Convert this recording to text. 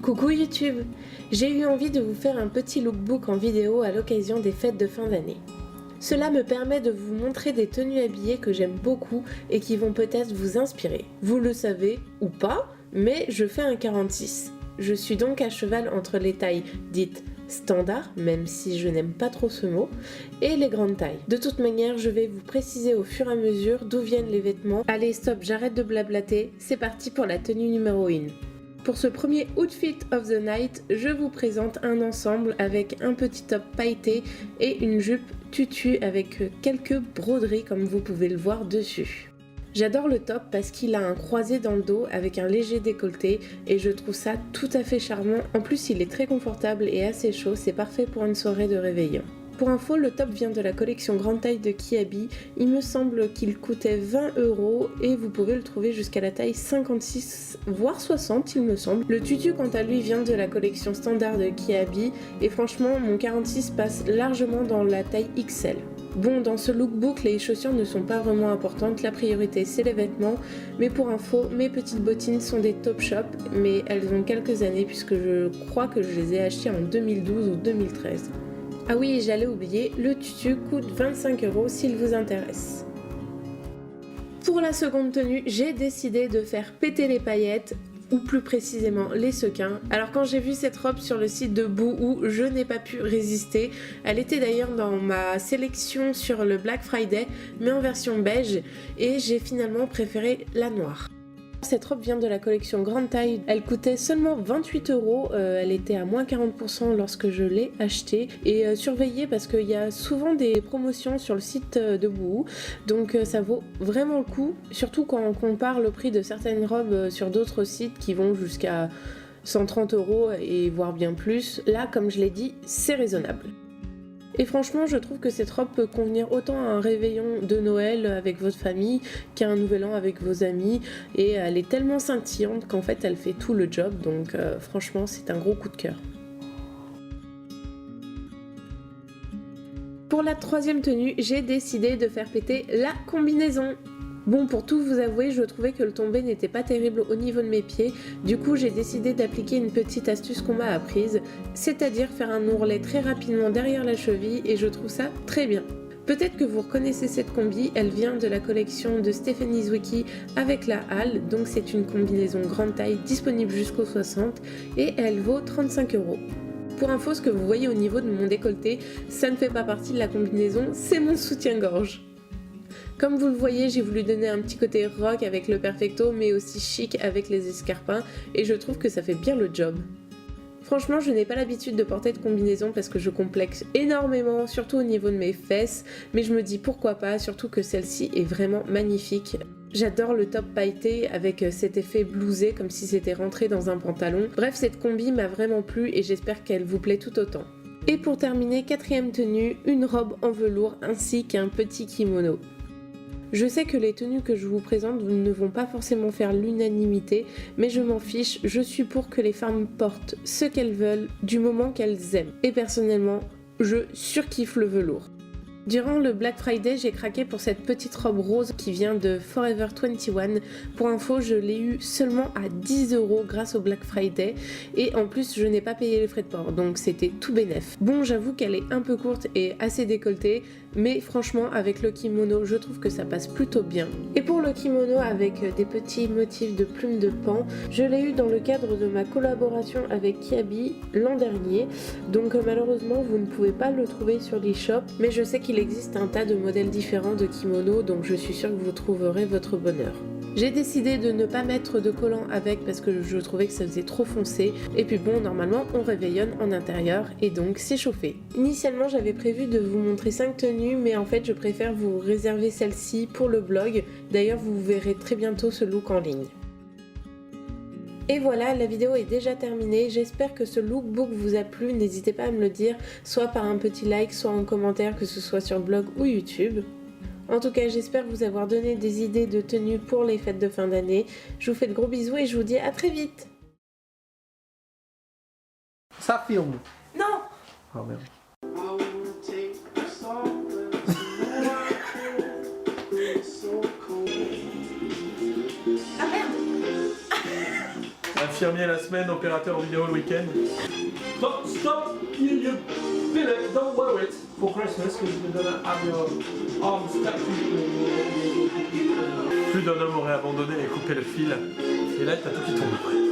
Coucou YouTube! J'ai eu envie de vous faire un petit lookbook en vidéo à l'occasion des fêtes de fin d'année. Cela me permet de vous montrer des tenues habillées que j'aime beaucoup et qui vont peut-être vous inspirer. Vous le savez ou pas, mais je fais un 46. Je suis donc à cheval entre les tailles dites standard, même si je n'aime pas trop ce mot, et les grandes tailles. De toute manière, je vais vous préciser au fur et à mesure d'où viennent les vêtements. Allez stop, j'arrête de blablater, c'est parti pour la tenue numéro 1. Pour ce premier Outfit of the Night, je vous présente un ensemble avec un petit top pailleté et une jupe tutu avec quelques broderies comme vous pouvez le voir dessus. J'adore le top parce qu'il a un croisé dans le dos avec un léger décolleté et je trouve ça tout à fait charmant. En plus, il est très confortable et assez chaud, c'est parfait pour une soirée de réveillon. Pour info, le top vient de la collection grande taille de Kiabi. Il me semble qu'il coûtait 20 € et vous pouvez le trouver jusqu'à la taille 56 voire 60 il me semble. Le tutu quant à lui vient de la collection standard de Kiabi et franchement mon 46 passe largement dans la taille XL. Bon, dans ce lookbook, les chaussures ne sont pas vraiment importantes, la priorité c'est les vêtements, mais pour info, mes petites bottines sont des Topshop, mais elles ont quelques années puisque je crois que je les ai achetées en 2012 ou 2013. Ah oui, j'allais oublier, le tutu coûte 25 € s'il vous intéresse. Pour la seconde tenue, j'ai décidé de faire péter les paillettes, ou plus précisément les sequins. Alors quand j'ai vu cette robe sur le site de Boohoo, je n'ai pas pu résister. Elle était d'ailleurs dans ma sélection sur le Black Friday, mais en version beige, et j'ai finalement préféré la noire. Cette robe vient de la collection grande taille, elle coûtait seulement 28 €, elle était à moins 40% lorsque je l'ai achetée et surveillez parce qu'il y a souvent des promotions sur le site de Boohoo, donc ça vaut vraiment le coup, surtout quand on compare le prix de certaines robes sur d'autres sites qui vont jusqu'à 130 € et voire bien plus. Là, comme je l'ai dit, c'est raisonnable. Et franchement, je trouve que cette robe peut convenir autant à un réveillon de Noël avec votre famille qu'à un nouvel an avec vos amis. Et elle est tellement scintillante qu'en fait, elle fait tout le job. Donc franchement, c'est un gros coup de cœur. Pour la troisième tenue, j'ai décidé de faire péter la combinaison. Bon, pour tout vous avouer, je trouvais que le tombé n'était pas terrible au niveau de mes pieds, du coup j'ai décidé d'appliquer une petite astuce qu'on m'a apprise, c'est-à-dire faire un ourlet très rapidement derrière la cheville et je trouve ça très bien. Peut-être que vous reconnaissez cette combi, elle vient de la collection de Stephanie Zwicky avec la halle, donc c'est une combinaison grande taille disponible jusqu'au 60 et elle vaut 35 €. Pour info, ce que vous voyez au niveau de mon décolleté, ça ne fait pas partie de la combinaison, c'est mon soutien-gorge. Comme vous le voyez, j'ai voulu donner un petit côté rock avec le perfecto, mais aussi chic avec les escarpins, et je trouve que ça fait bien le job. Franchement, je n'ai pas l'habitude de porter de combinaison parce que je complexe énormément, surtout au niveau de mes fesses, mais je me dis pourquoi pas, surtout que celle-ci est vraiment magnifique. J'adore le top pailleté avec cet effet blousé comme si c'était rentré dans un pantalon. Bref, cette combi m'a vraiment plu et j'espère qu'elle vous plaît tout autant. Et pour terminer, quatrième tenue, une robe en velours ainsi qu'un petit kimono. Je sais que les tenues que je vous présente ne vont pas forcément faire l'unanimité, mais je m'en fiche, je suis pour que les femmes portent ce qu'elles veulent du moment qu'elles aiment. Et personnellement, je surkiffe le velours. Durant le Black Friday, j'ai craqué pour cette petite robe rose qui vient de Forever 21. Pour info, je l'ai eu seulement à 10 € grâce au Black Friday et en plus je n'ai pas payé les frais de port, donc c'était tout bénef. Bon, j'avoue qu'elle est un peu courte et assez décolletée, mais franchement avec le kimono, je trouve que ça passe plutôt bien. Et pour le kimono avec des petits motifs de plumes de paon, je l'ai eu dans le cadre de ma collaboration avec Kiabi l'an dernier, donc malheureusement vous ne pouvez pas le trouver sur l'e-shop, mais je sais qu'il existe un tas de modèles différents de kimono, donc je suis sûre que vous trouverez votre bonheur. J'ai décidé de ne pas mettre de collant avec parce que je trouvais que ça faisait trop foncé. Et puis bon, normalement on réveillonne en intérieur et donc c'est chauffé. Initialement j'avais prévu de vous montrer 5 tenues, mais en fait je préfère vous réserver celle-ci pour le blog. D'ailleurs vous verrez très bientôt ce look en ligne. Et voilà, la vidéo est déjà terminée, j'espère que ce lookbook vous a plu, n'hésitez pas à me le dire, soit par un petit like, soit en commentaire, que ce soit sur le blog ou YouTube. En tout cas, j'espère vous avoir donné des idées de tenues pour les fêtes de fin d'année. Je vous fais de gros bisous et je vous dis à très vite. Ça filme. Non. Ah merde. Ah merde. Ça Infirmier la semaine, opérateur vidéo le week-end. Stop, you feel it, don't wear it for Christmas because you're gonna have your arms tattooed. Plus d'un homme aurait abandonné et coupé le fil. Et là, t'as tout qui tombe.